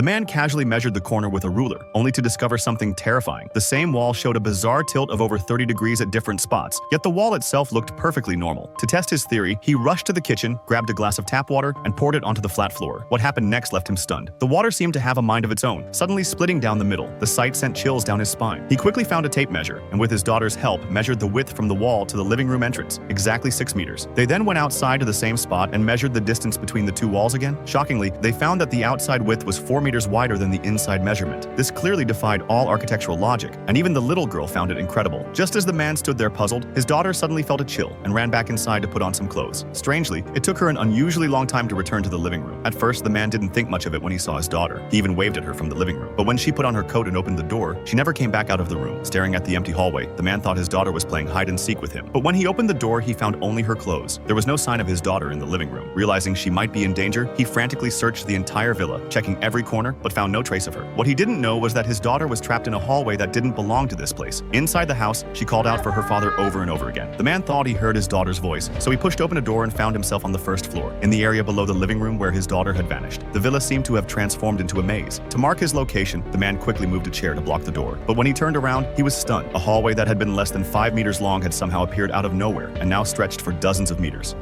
The man casually measured the corner with a ruler, only to discover something terrifying. The same wall showed a bizarre tilt of over 30 degrees at different spots, yet the wall itself looked perfectly normal. To test his theory, he rushed to the kitchen, grabbed a glass of tap water, and poured it onto the flat floor. What happened next left him stunned. The water seemed to have a mind of its own, suddenly splitting down the middle. The sight sent chills down his spine. He quickly found a tape measure, and with his daughter's help, measured the width from the wall to the living room entrance, exactly 6 meters. They then went outside to the same spot and measured the distance between the two walls again. Shockingly, they found that the outside width was 4 meters wider than the inside measurement. This clearly defied all architectural logic, and even the little girl found it incredible. Just as the man stood there puzzled, his daughter suddenly felt a chill and ran back inside to put on some clothes. Strangely, it took her an unusually long time to return to the living room. At first, the man didn't think much of it when he saw his daughter. He even waved at her from the living room. But when she put on her coat and opened the door, she never came back out of the room. Staring at the empty hallway, the man thought his daughter was playing hide and seek with him. But when he opened the door, he found only her clothes. There was no sign of his daughter in the living room. Realizing she might be in danger, he frantically searched the entire villa, checking every corner, but found no trace of her. What he didn't know was that his daughter was trapped in a hallway that didn't belong to this place. Inside the house, she called out for her father over and over again. The man thought he heard his daughter's voice, so he pushed open a door and found himself on the first floor, in the area below the living room where his daughter had vanished. The villa seemed to have transformed into a maze. To mark his location, the man quickly moved a chair to block the door. But when he turned around, he was stunned. A hallway that had been less than 5 meters long had somehow appeared out of nowhere and now stretched for dozens of meters.